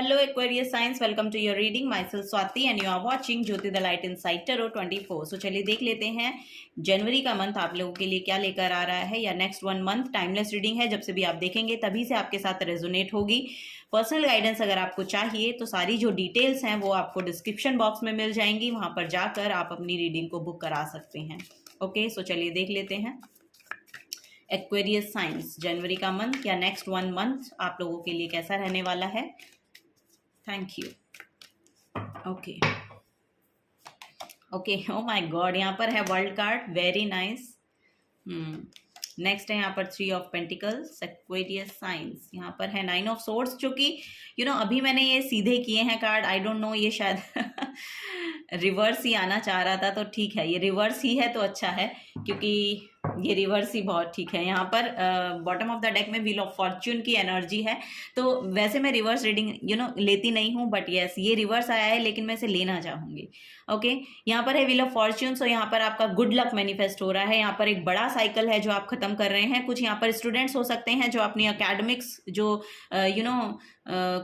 Hello Aquarius signs, welcome to your reading. Myself Swati and you are watching Jyoti the Light Inside Tarot 24. So चलिए देख लेते हैं जनवरी का month आप लोगों के लिए क्या लेकर आ रहा है, या नेक्स्ट 1 मंथ टाइमलेस रीडिंग है, जब से भी आप देखेंगे तभी से आपके साथ रेजोनेट होगी। पर्सनल गाइडेंस अगर आपको चाहिए तो सारी जो डिटेल्स हैं वो आपको डिस्क्रिप्शन बॉक्स में मिल जाएंगी, वहां पर जाकर आप अपनी रीडिंग को बुक करा सकते हैं। ओके, सो चलिए देख लेते हैं एक्वेरियस साइंस जनवरी का मंथ या नेक्स्ट 1 मंथ आप लोगों के लिए कैसा रहने वाला है। Thank you. Okay okay, oh my God, यहाँ पर है world card, very nice. Next है यहाँ पर 3 ऑफ पेंटिकल्स, एक्वेरियस साइंस। यहाँ पर है 9 ऑफ सोर्ड्स, जो कि अभी मैंने ये सीधे किए हैं कार्ड, आई डोंट नो, ये शायद रिवर्स ही आना चाह रहा था, तो ठीक है, ये रिवर्स ही है तो अच्छा है, क्योंकि ये रिवर्स ही बहुत ठीक है। यहाँ पर बॉटम ऑफ द डेक में व्हील ऑफ फॉर्च्यून की एनर्जी है, तो वैसे मैं रिवर्स रीडिंग लेती नहीं हूँ, बट यस ये रिवर्स आया है, लेकिन मैं इसे लेना चाहूँगी। ओके, यहाँ पर है व्हील ऑफ फॉर्च्यून, सो यहाँ पर आपका गुड लक मैनिफेस्ट हो रहा है। यहाँ पर एक बड़ा साइकिल है जो आप खत्म कर रहे हैं। कुछ यहाँ पर स्टूडेंट्स हो सकते हैं जो अपनी अकेडमिक्स जो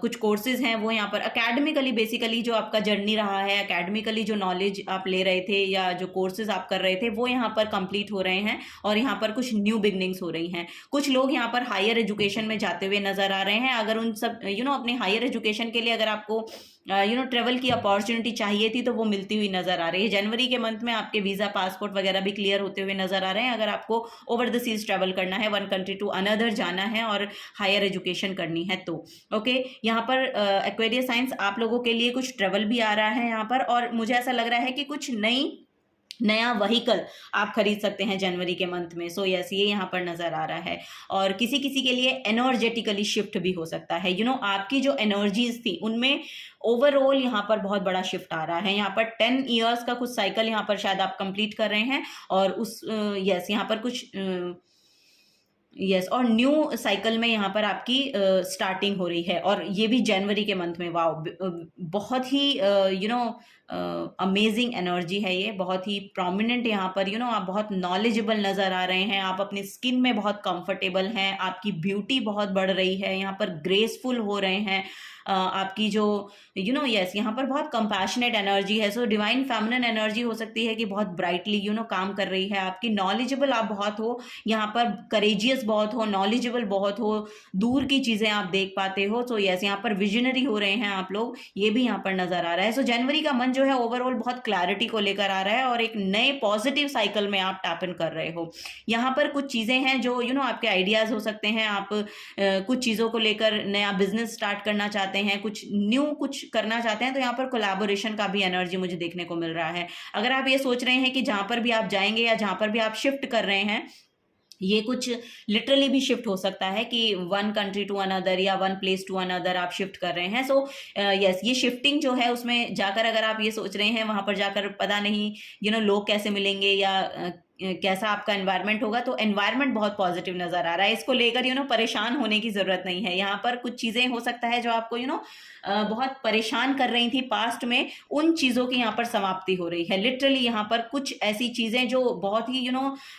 कुछ कोर्सेज हैं वो यहाँ पर अकेडमिकली बेसिकली जो आपका जर्नी रहा है, अकेडमिकली जो नॉलेज आप ले रहे थे या जो कोर्सेज आप कर रहे थे वो यहाँ पर कंप्लीट हो रहे हैं, और यहाँ पर कुछ न्यू बिगनिंग्स हो रही हैं। कुछ लोग यहाँ पर हायर एजुकेशन में जाते हुए नजर आ रहे हैं। अगर उन सब अपने हायर एजुकेशन के लिए अगर आपको ट्रेवल की अपॉर्चुनिटी चाहिए थी तो वो मिलती हुई नजर आ रही है। जनवरी के मंथ में आपके वीजा पासपोर्ट वगैरह भी क्लियर होते हुए नजर आ रहे हैं। अगर आपको ओवर द सीज ट्रेवल करना है, वन कंट्री टू अनदर जाना है और हायर एजुकेशन करनी है तो ओके, यहाँ पर एक्वेरियस साइंस आप लोगों के लिए कुछ ट्रेवल भी आ रहा है यहाँ पर, और मुझे ऐसा लग रहा है कि कुछ नया व्हीकल आप खरीद सकते हैं जनवरी के मंथ में। सो यस, ये यहाँ पर नजर आ रहा है, और किसी किसी के लिए एनर्जेटिकली शिफ्ट भी हो सकता है। आपकी जो एनर्जीज थी उनमें ओवरऑल यहाँ पर बहुत बड़ा शिफ्ट आ रहा है। यहाँ पर 10 ईयर्स का कुछ साइकिल यहाँ पर शायद आप कंप्लीट कर रहे हैं, और उस यस यहाँ पर कुछ और न्यू साइकिल में यहाँ पर आपकी स्टार्टिंग हो रही है, और ये भी जनवरी के मंथ में। वाओ, बहुत ही अमेजिंग एनर्जी है ये, बहुत ही प्रोमिनेंट यहाँ पर। आप बहुत नॉलेजेबल नज़र आ रहे हैं, आप अपनी स्किन में बहुत कंफर्टेबल हैं, आपकी ब्यूटी बहुत बढ़ रही है, यहाँ पर ग्रेसफुल हो रहे हैं। आपकी जो यस यहाँ पर बहुत कंपैशनेट एनर्जी है। सो डिवाइन फेमिनिन एनर्जी हो सकती है कि बहुत ब्राइटली काम कर रही है आपकी। नॉलेजेबल आप बहुत हो, यहाँ पर करेजियस बहुत हो, नॉलेजेबल बहुत हो, दूर की चीज़ें आप देख पाते हो। सो यस यहाँ पर विजनरी हो रहे हैं आप लोग, ये भी यहाँ पर नजर आ रहा है। सो जनवरी का मंथ जो है ओवरऑल बहुत क्लैरिटी को लेकर आ रहा है, और एक नए पॉजिटिव साइकिल में आप टैप इन कर रहे हो। यहाँ पर कुछ चीज़ें हैं जो आपके आइडियाज़ हो सकते हैं, आप कुछ चीज़ों को लेकर नया बिजनेस स्टार्ट करना चाहते हैं, कुछ न्यू कुछ करना चाहते हैं, तो यहाँ पर कोलैबोरेशन का भी एनर्जी मुझे देखने को मिल रहा है। अगर आप ये सोच रहे हैं कि जहाँ पर भी आप जाएंगे या जहाँ पर भी आप शिफ्ट कर रहे हैं, ये कुछ लिटरली भी शिफ्ट हो सकता है कि वन कंट्री टू अनदर या वन प्लेस टू अनदर आप शिफ्ट कर रहे हैं। सो यस ये शिफ्टिंग जो है उसमें जाकर अगर आप ये सोच रहे हैं वहां पर जाकर पता नहीं लोग कैसे मिलेंगे या कैसा आपका एनवायरनमेंट होगा, तो एनवायरनमेंट बहुत पॉजिटिव नजर आ रहा है। इसको लेकर परेशान होने की जरूरत नहीं है। यहाँ पर कुछ चीजें हो सकता है जो आपको बहुत परेशान कर रही थी पास्ट में, उन चीजों की यहाँ पर समाप्ति हो रही है। लिटरली यहाँ पर कुछ ऐसी चीजें जो बहुत ही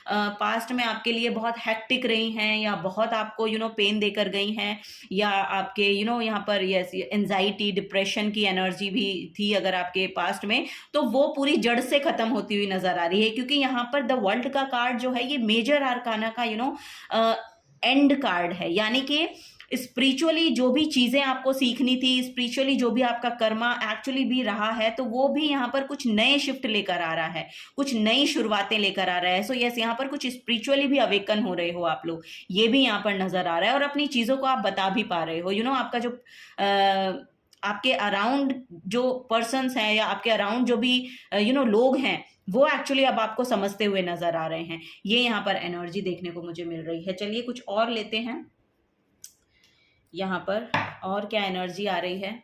पास्ट में आपके लिए बहुत हेक्टिक रही हैं, या बहुत आपको पेन देकर गई हैं, या आपके यहाँ पर यस एंजाइटी डिप्रेशन की एनर्जी भी थी अगर आपके पास्ट में, तो वो पूरी जड़ से खत्म होती हुई नजर आ रही है। क्योंकि यहाँ पर द वर्ल्ड का कार्ड जो है ये मेजर आर्काना का एंड कार्ड है, यानी कि स्पिरिचुअली जो भी चीजें आपको सीखनी थी, स्पिरिचुअली जो भी आपका कर्मा एक्चुअली भी रहा है, तो वो भी यहाँ पर कुछ नए शिफ्ट लेकर आ रहा है, कुछ नई शुरुआतें लेकर आ रहा है। सो यस यहाँ पर कुछ स्पिरिचुअली भी अवेकन हो रहे हो आप लोग, ये भी यहाँ पर नजर आ रहा है, और अपनी चीजों को आप बता भी पा रहे हो। आपका जो आपके अराउंड जो पर्सन्स हैं या आपके अराउंड जो भी लोग हैं, वो एक्चुअली अब आपको समझते हुए नजर आ रहे हैं। ये यहाँ पर एनर्जी देखने को मुझे मिल रही है। चलिए कुछ और लेते हैं, यहाँ पर और क्या एनर्जी आ रही है।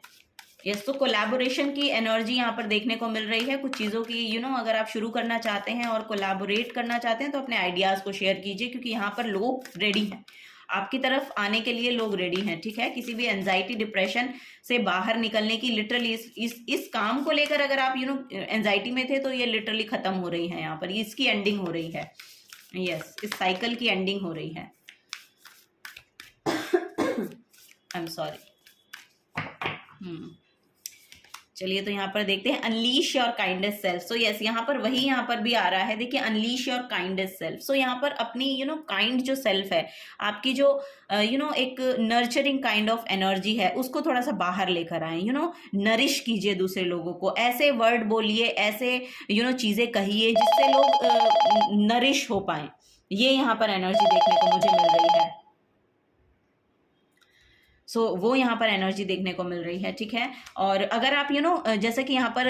यस, तो कोलैबोरेशन की एनर्जी यहाँ पर देखने को मिल रही है। कुछ चीज़ों की अगर आप शुरू करना चाहते हैं और कोलैबोरेट करना चाहते हैं तो अपने आइडियाज़ को शेयर कीजिए, क्योंकि यहाँ पर लोग रेडी हैं, आपकी तरफ आने के लिए लोग रेडी हैं। ठीक है, किसी भी एंजाइटी डिप्रेशन से बाहर निकलने की लिटरली इस काम को लेकर अगर आप एंजाइटी में थे तो ये लिटरली खत्म हो रही है। यहाँ पर इसकी एंडिंग हो रही है। यस, इस साइकिल की एंडिंग हो रही है। I am sorry. चलिए तो यहाँ पर देखते हैं unleash your kindest self. So yes, यहाँ पर वही यहाँ पर भी आ रहा है, देखिए अनलीश योर काइंडेस्ट सेल्फ। सो यहाँ पर अपनी काइंड जो सेल्फ है आपकी, जो एक नर्चरिंग काइंड ऑफ एनर्जी है, उसको थोड़ा सा बाहर लेकर आए, नरिश कीजिए दूसरे लोगों को, ऐसे वर्ड बोलिए, ऐसे चीजें कहिए जिससे लोग नरिश हो पाए। ये यहाँ पर एनर्जी देखने को मुझे मिल रही है। सो वो यहाँ पर एनर्जी देखने को मिल रही है, ठीक है। और अगर आप जैसे कि यहाँ पर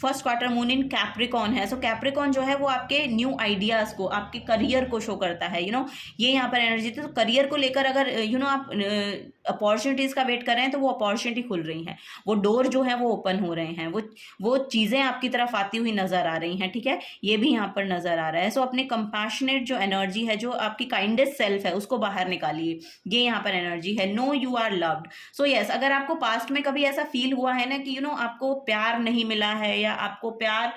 first quarter moon in Capricorn है, सो कैप्रिकॉन जो है वो आपके न्यू आइडियाज को, आपके करियर को शो करता है, ये यहाँ पर एनर्जी। तो करियर को लेकर अगर आप अपॉर्चुनिटीज का वेट कर रहे हैं तो वो अपॉर्चुनिटी खुल रही है, वो डोर जो है वो ओपन हो रहे हैं, वो चीजें आपकी तरफ आती हुई नजर आ रही हैं, ठीक है। ये भी यहाँ पर नजर आ रहा है। सो अपने कंपैशनेट जो एनर्जी है, जो आपकी काइंडेस्ट सेल्फ है, उसको बाहर निकालिए, ये यहाँ पर एनर्जी है। No you are loved. So yes, अगर आपको पास्ट में कभी ऐसा फील हुआ है ना कि आपको प्यार नहीं मिला है, या आपको प्यार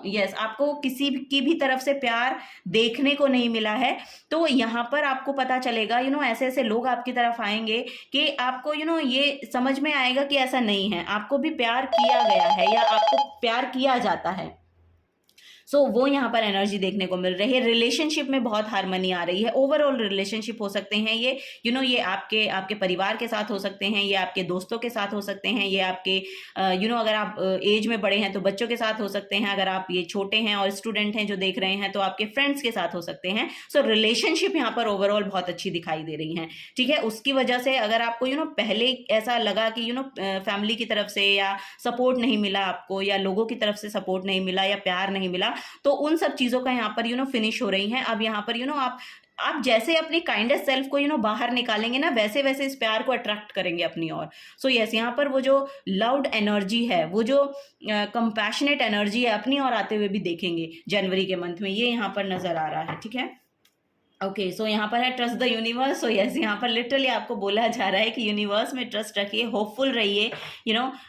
यस आपको किसी की भी तरफ से प्यार देखने को नहीं मिला है, तो यहाँ पर आपको पता चलेगा, ऐसे ऐसे लोग आपकी तरफ आएंगे कि आपको ये समझ में आएगा कि ऐसा नहीं है, आपको भी प्यार किया गया है या आपको प्यार किया जाता है। सो वो यहाँ पर एनर्जी देखने को मिल रही है। रिलेशनशिप में बहुत हार्मनी आ रही है। ओवरऑल रिलेशनशिप हो सकते हैं ये, ये आपके परिवार के साथ हो सकते हैं, ये आपके दोस्तों के साथ हो सकते हैं, ये आपके अगर आप एज में बड़े हैं तो बच्चों के साथ हो सकते हैं, अगर आप ये छोटे हैं और स्टूडेंट हैं जो देख रहे हैं तो आपके फ्रेंड्स के साथ हो सकते हैं। सो रिलेशनशिप यहाँ पर ओवरऑल बहुत अच्छी दिखाई दे रही है, ठीक है। उसकी वजह से अगर आपको पहले ऐसा लगा कि फैमिली की तरफ से या सपोर्ट नहीं मिला आपको, या लोगों की तरफ से सपोर्ट नहीं मिला, या प्यार नहीं मिला, तो उन सब चीजों का यहाँ पर फिनिश हो रही है। अब यहाँ पर आप जैसे अपनी काइंडेस्ट सेल्फ को बाहर निकालेंगे ना, वैसे वैसे इस प्यार को अट्रैक्ट करेंगे अपनी ओर। सो यस, यहाँ पर वो जो लाउड एनर्जी है, वो जो कंपैशनेट एनर्जी है, अपनी ओर आते हुए भी देखेंगे जनवरी के मंथ में, ये यहाँ पर नजर आ रहा है, ठीक है। ओके, सो यहाँ पर है trust the universe. So yes, यहाँ पर लिटरली आपको बोला जा रहा है कि यूनिवर्स में ट्रस्ट रखिए, होपफुल रहिए।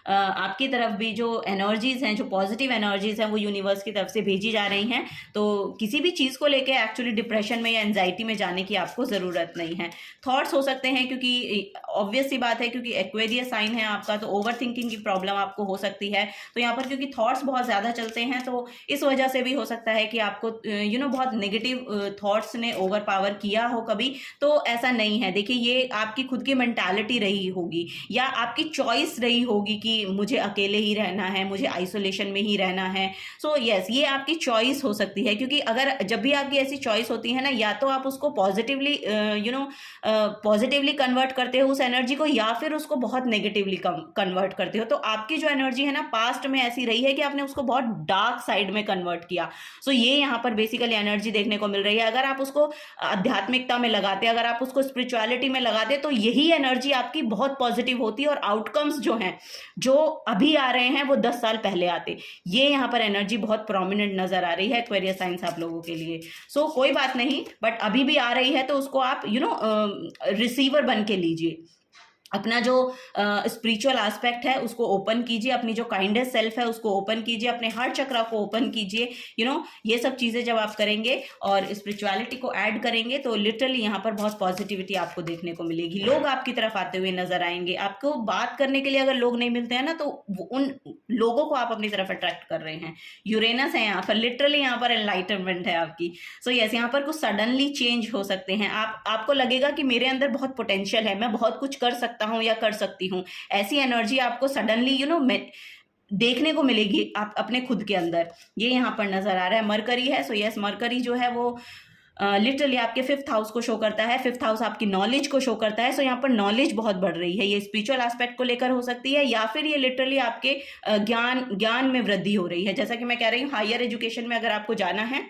आपकी तरफ भी जो एनर्जीज हैं, जो पॉजिटिव एनर्जीज हैं, वो यूनिवर्स की तरफ से भेजी जा रही हैं। तो किसी भी चीज़ को लेके एक्चुअली डिप्रेशन में या एंजाइटी में जाने की आपको ज़रूरत नहीं है। थॉट्स हो सकते हैं, क्योंकि ऑब्वियस सी बात है, क्योंकि एक्वेरियस साइन है आपका, तो ओवर थिंकिंग की प्रॉब्लम आपको हो सकती है। तो यहाँ पर क्योंकि थॉट्स बहुत ज़्यादा चलते हैं, तो इस वजह से भी हो सकता है कि आपको बहुत नेगेटिव थॉट्स ने ओवर पावर किया हो कभी। तो ऐसा नहीं है, देखिए ये आपकी खुद की मेंटालिटी रही होगी, या आपकी चॉइस रही होगी कि मुझे अकेले ही रहना है, मुझे आइसोलेशन में ही रहना है। सो यस, ये आपकी चॉइस हो सकती है, क्योंकि अगर जब भी आपकी ऐसी चॉइस होती है ना, या तो आप उसको पॉजिटिवली पॉजिटिवली कन्वर्ट करते हो उस एनर्जी को, या फिर उसको बहुत नेगेटिवली कन्वर्ट करते हो। तो आपकी जो एनर्जी है ना, पास्ट में ऐसी रही है कि आपने उसको बहुत डार्क साइड में कन्वर्ट किया। सो ये यहाँ पर बेसिकली एनर्जी देखने को मिल रही है। अगर आप उसको आध्यात्मिकता में लगाते, अगर आप उसको स्पिरिचुअलिटी में लगाते, तो यही एनर्जी आपकी बहुत पॉजिटिव होती है, और आउटकम्स जो हैं, जो अभी आ रहे हैं, वो 10 साल पहले आते। ये यहाँ पर एनर्जी बहुत प्रोमिनेंट नजर आ रही है एक्वेरियस साइंस आप लोगों के लिए। सो कोई बात नहीं, बट अभी भी आ रही है, तो उसको आप रिसीवर बन के लीजिए। अपना जो स्पिरिचुअल एस्पेक्ट है उसको ओपन कीजिए, अपनी जो काइंडेस्ट सेल्फ है उसको ओपन कीजिए, अपने हार्ट चक्रा को ओपन कीजिए। ये सब चीज़ें जब आप करेंगे और स्पिरिचुअलिटी को ऐड करेंगे, तो लिटरली यहाँ पर बहुत पॉजिटिविटी आपको देखने को मिलेगी। लोग आपकी तरफ आते हुए नजर आएंगे। आपको बात करने के लिए अगर लोग नहीं मिलते हैं ना, तो उन लोगों को आप अपनी तरफ अट्रैक्ट कर रहे हैं। यूरेनस है यहाँ पर, लिटरली यहाँ पर एनलाइटनमेंट है आपकी। सो यस, यहाँ पर कुछ सडनली चेंज हो सकते हैं। आपको लगेगा कि मेरे अंदर बहुत पोटेंशियल है, मैं बहुत कुछ कर सकता हूं या कर सकती हूं। ऐसी एनर्जी आपको सडनली देखने को मिलेगी आप अपने खुद के अंदर। ये यहाँ पर नजर आ रहा है। मरकरी है, सो यस, मरकरी जो है वो लिटरली आपके 5th हाउस को शो करता है। 5th हाउस आपकी नॉलेज को शो करता है। सो यहाँ पर नॉलेज बहुत बढ़ रही है। ये स्पिरिचुअल एस्पेक्ट को लेकर हो सकती है, या फिर ये लिटरली आपके ज्ञान में वृद्धि हो रही है। जैसा कि मैं कह रही हूँ, हायर एजुकेशन में अगर आपको जाना है,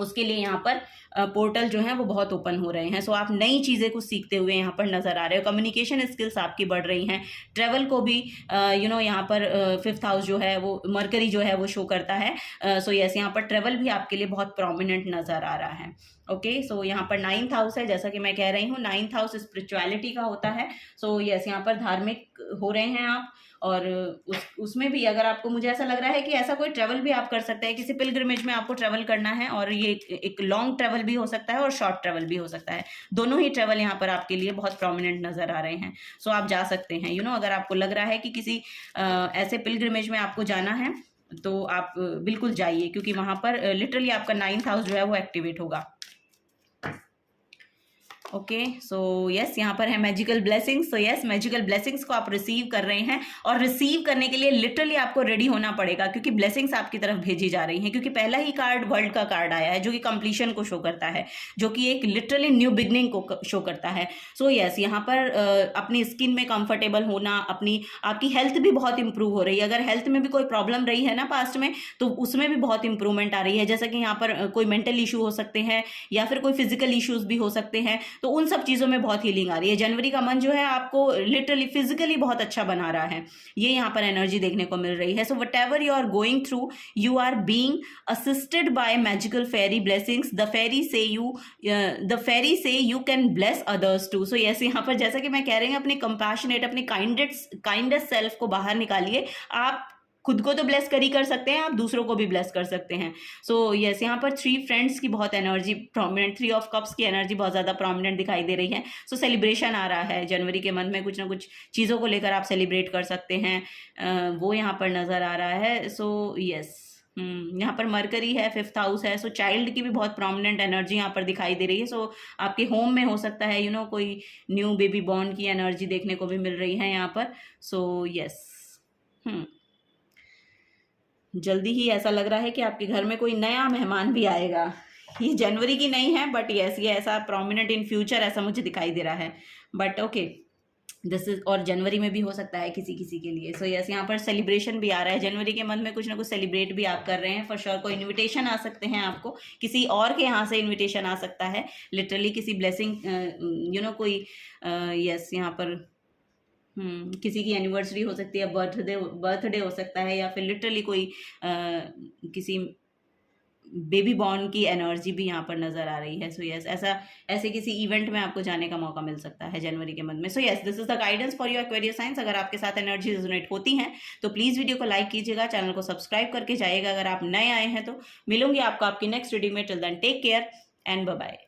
उसके लिए यहाँ पर पोर्टल जो है वो बहुत ओपन हो रहे हैं। सो आप नई चीज़ें कुछ सीखते हुए यहाँ पर नजर आ रहे हो। कम्युनिकेशन स्किल्स आपकी बढ़ रही हैं। ट्रेवल को भी यहाँ पर 5th हाउस जो है वो मरकरी जो है वो शो करता है। सो यस, यहाँ पर ट्रेवल भी आपके लिए बहुत प्रोमिनेंट नजर आ रहा है। ओके, सो यहाँ पर 9th हाउस है, जैसा कि मैं कह रही हूँ 9th हाउस स्पिरिचुअलिटी का होता है। सो यस, यहाँ पर धार्मिक हो रहे हैं आप, और उसमें भी अगर आपको, मुझे ऐसा लग रहा है कि ऐसा कोई ट्रैवल भी आप कर सकते हैं, किसी पिलग्रिमेज में आपको ट्रैवल करना है, और ये एक लॉन्ग ट्रैवल भी हो सकता है और शॉर्ट ट्रैवल भी हो सकता है। दोनों ही ट्रैवल यहाँ पर आपके लिए बहुत प्रोमिनेंट नजर आ रहे हैं। सो आप जा सकते हैं, अगर आपको लग रहा है कि किसी ऐसे पिलग्रिमेज में आपको जाना है तो आप बिल्कुल जाइए, क्योंकि वहां पर लिटरली आपका 9th हाउस जो है वो एक्टिवेट होगा। ओके, सो यस, यहाँ पर है magical blessings. So yes, magical blessings को आप रिसीव कर रहे हैं, और रिसीव करने के लिए लिटरली आपको रेडी होना पड़ेगा, क्योंकि ब्लेसिंग्स आपकी तरफ भेजी जा रही हैं। क्योंकि पहला ही कार्ड वर्ल्ड का कार्ड आया है, जो कि कंप्लीशन को शो करता है, जो कि एक लिटरली न्यू बिगनिंग को शो करता है। सो यस, यहाँ पर अपनी स्किन में कंफर्टेबल होना, आपकी हेल्थ भी बहुत इंप्रूव हो रही है। अगर हेल्थ में भी कोई प्रॉब्लम रही है ना पास्ट में, तो उसमें भी बहुत इंप्रूवमेंट आ रही है। जैसा कि यहाँ पर कोई मेंटल इशू हो सकते हैं, या फिर कोई फिजिकल इश्यूज भी हो सकते हैं, तो उन सब चीजों में बहुत हीलिंग आ रही है। जनवरी का मंथ जो है आपको लिटरली फिजिकली बहुत अच्छा बना रहा है, ये यहाँ पर एनर्जी देखने को मिल रही है। So whatever you are going through, you are being assisted by magical fairy blessings. The fairy say you can bless others too. So yes, यहाँ पर जैसा कि मैं कह रही हूँ, अपने कंपैशनेट, अपने काइंडेस्ट सेल्फ को बाहर निकालिए। आप खुद को तो ब्लेस कर ही कर सकते हैं, आप दूसरों को भी ब्लेस कर सकते हैं। सो यस, यहाँ पर 3 फ्रेंड्स की बहुत एनर्जी प्रोमिनेंट, 3 ऑफ कप्स की एनर्जी बहुत ज़्यादा प्रोमिनेंट दिखाई दे रही है। सो सेलिब्रेशन आ रहा है जनवरी के मंथ में, कुछ ना कुछ चीज़ों को लेकर आप सेलिब्रेट कर सकते हैं, वो यहाँ पर नज़र आ रहा है। सो यस, यहाँ पर मरकरी है, 5th हाउस है। सो चाइल्ड की भी बहुत प्रोमिनेंट एनर्जी यहाँ पर दिखाई दे रही है। सो आपके होम में हो सकता है कोई न्यू बेबी बॉर्न की एनर्जी देखने को भी मिल रही है यहाँ पर। सो यस, जल्दी ही ऐसा लग रहा है कि आपके घर में कोई नया मेहमान भी आएगा। ये जनवरी की नहीं है, बट यस, ये ऐसा प्रोमिनेंट इन फ्यूचर ऐसा मुझे दिखाई दे रहा है। बट ओके, दिस इज, और जनवरी में भी हो सकता है किसी किसी के लिए। सो यस, यहाँ पर सेलिब्रेशन भी आ रहा है। जनवरी के मंथ में कुछ ना कुछ सेलिब्रेट भी आप कर रहे हैं फॉर श्योर। कोई इन्विटेशन आ सकते हैं आपको, किसी और के यहाँ से इन्विटेशन आ सकता है, लिटरली किसी ब्लेसिंग, कोई यस, यहाँ पर किसी की एनिवर्सरी हो सकती है, बर्थडे हो सकता है, या फिर लिटरली कोई किसी बेबी बॉर्न की एनर्जी भी यहाँ पर नजर आ रही है। सो यस, ऐसे किसी इवेंट में आपको जाने का मौका मिल सकता है जनवरी के मंथ में। So yes, this is the guidance for your Aquarius science. अगर आपके साथ एनर्जी रेजोनेट होती हैं तो प्लीज वीडियो को लाइक कीजिएगा, चैनल को सब्सक्राइब करके जाइएगा अगर आप नए आए हैं तो। मिलूंगी आपको आपकी नेक्स्ट रीडिंग में। Till then take care and bye bye.